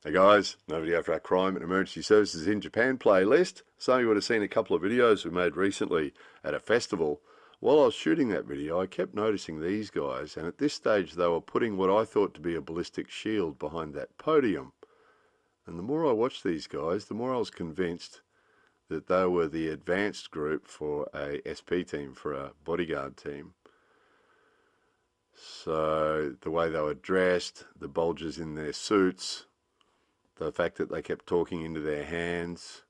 Hey guys, another video for our crime and emergency services in Japan playlist. Some of you would have seen a couple of videos we made recently at a festival. While I was shooting that video, I kept noticing these guys, and at this stage they were putting what I thought to be a ballistic shield behind that podium. And the more I watched these guys, the more I was convinced that they were the advanced group for a SP team, for a bodyguard team. So the way they were dressed, the bulges in their suits, the fact that they kept talking into their hands.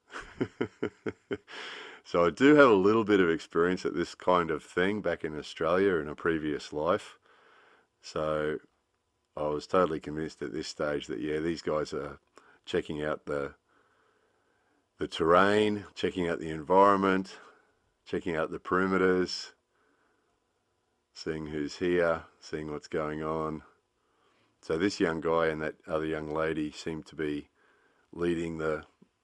So I do have a little bit of experience at this kind of thing back in Australia in a previous life. So I was totally convinced at this stage that, yeah, these guys are checking out the terrain, checking out the environment, checking out the perimeters, seeing who's here, seeing what's going on. So this young guy and that other young lady seem to be leading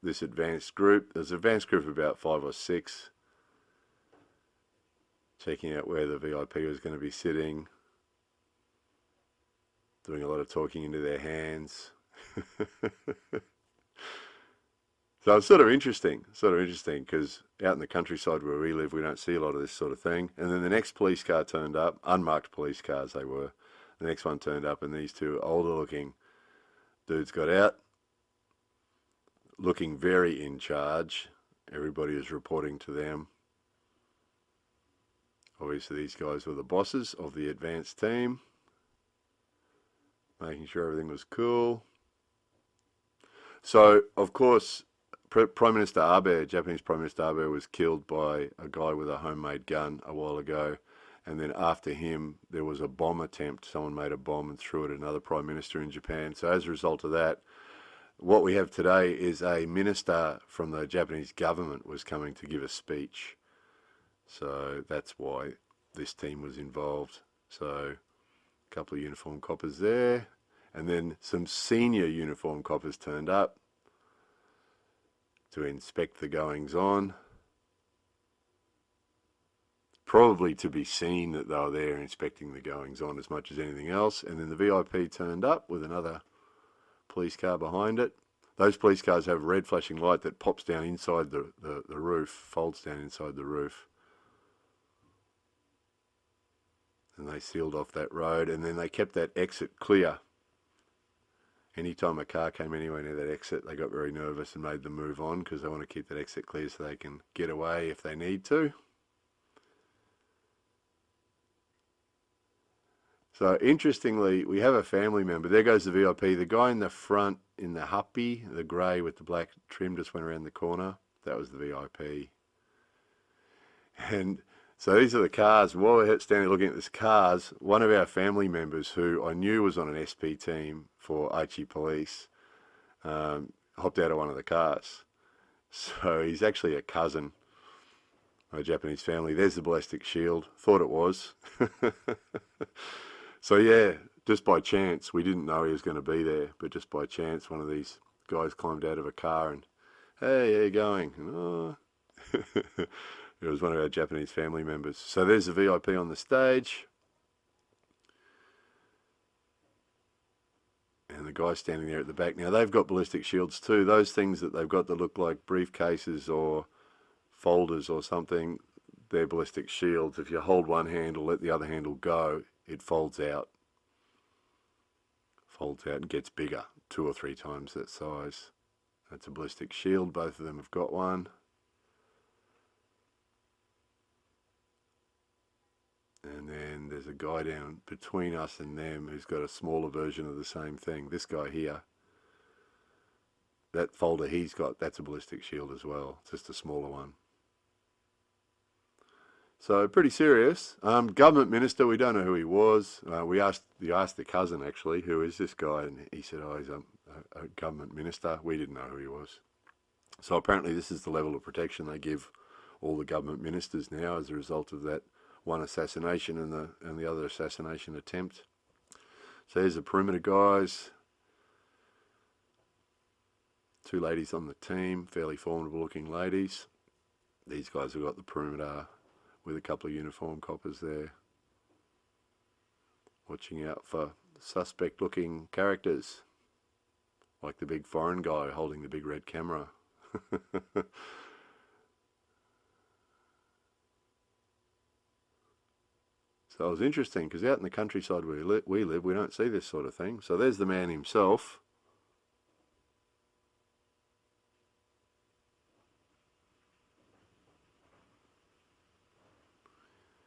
this advanced group. There's an advanced group of about 5 or 6, checking out where the VIP was going to be sitting, doing a lot of talking into their hands. So it's sort of interesting because out in the countryside where we live, we don't see a lot of this sort of thing. And then the next police car turned up, unmarked police cars they were. The next one turned up and these two older looking dudes got out, looking very in charge. Everybody was reporting to them. Obviously these guys were the bosses of the advanced team, making sure everything was cool. So, of course, Prime Minister Abe, Japanese Prime Minister Abe, was killed by a guy with a homemade gun a while ago. And then after him, there was a bomb attempt. Someone made a bomb and threw it at another prime minister in Japan. So as a result of that, what we have today is a minister from the Japanese government was coming to give a speech. So that's why this team was involved. So a couple of uniformed coppers there. And then some senior uniformed coppers turned up to inspect the goings on. Probably to be seen that they were there inspecting the goings on as much as anything else. And then the VIP turned up with another police car behind it. Those police cars have a red flashing light that pops down inside the roof, folds down inside the roof. And they sealed off that road, and then they kept that exit clear. Anytime a car came anywhere near that exit, they got very nervous and made them move on because they want to keep that exit clear so they can get away if they need to. So interestingly, we have a family member. There goes the VIP. The guy in the front in the huppy, the grey with the black trim, just went around the corner. That was the VIP. And so these are the cars. While we're standing looking at these cars, one of our family members who I knew was on an SP team for Aichi Police hopped out of one of the cars. So he's actually a cousin of a Japanese family. There's the ballistic shield. Thought it was. So yeah, just by chance, we didn't know he was going to be there, but just by chance, one of these guys climbed out of a car and, hey, how you going? And, oh. It was one of our Japanese family members. So there's the VIP on the stage. And the guy standing there at the back. Now, they've got ballistic shields too. Those things that they've got that look like briefcases or folders or something, they're ballistic shields. If you hold one handle, let the other handle go, it folds out. Folds out and gets bigger, 2 or 3 times that size. That's a ballistic shield. Both of them have got one. And then there's a guy down between us and them who's got a smaller version of the same thing. This guy here, that folder he's got, that's a ballistic shield as well, just a smaller one. So pretty serious. Government minister, we don't know who he was. We asked the cousin actually, who is this guy, and he said, oh, he's a government minister. We didn't know who he was. So apparently this is the level of protection they give all the government ministers now as a result of that one assassination and the other assassination attempt. So there's the perimeter guys. 2 ladies on the team, fairly formidable looking ladies. These guys have got the perimeter with a couple of uniform coppers there, watching out for suspect looking characters. like the big foreign guy holding the big red camera. So it was interesting because out in the countryside where we live, we don't see this sort of thing. So there's the man himself.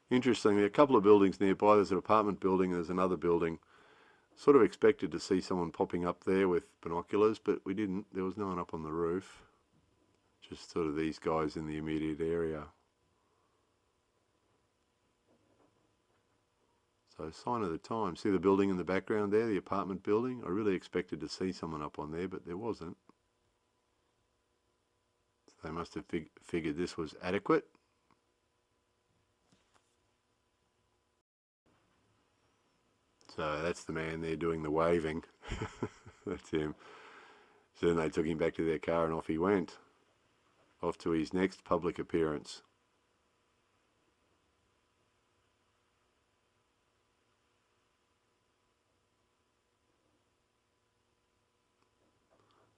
Interestingly, a couple of buildings nearby, there's an apartment building, there's another building. Sort of expected to see someone popping up there with binoculars, but we didn't. There was no one up on the roof. Just sort of these guys in the immediate area. So sign of the time. See the building in the background there, the apartment building? I really expected to see someone up on there, but there wasn't. So they must have figured this was adequate. So that's the man there doing the waving. That's him. So then they took him back to their car and off he went. Off to his next public appearance.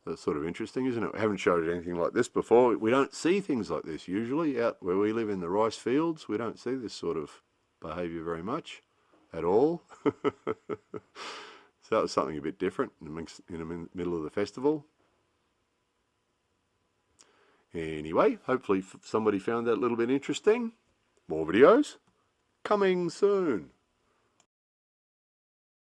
That's sort of interesting, isn't it? We haven't showed anything like this before. We don't see things like this usually. Out where we live in the rice fields, we don't see this sort of behaviour very much at all. So that was something a bit different in the middle of the festival. Anyway, hopefully somebody found that a little bit interesting. More videos coming soon.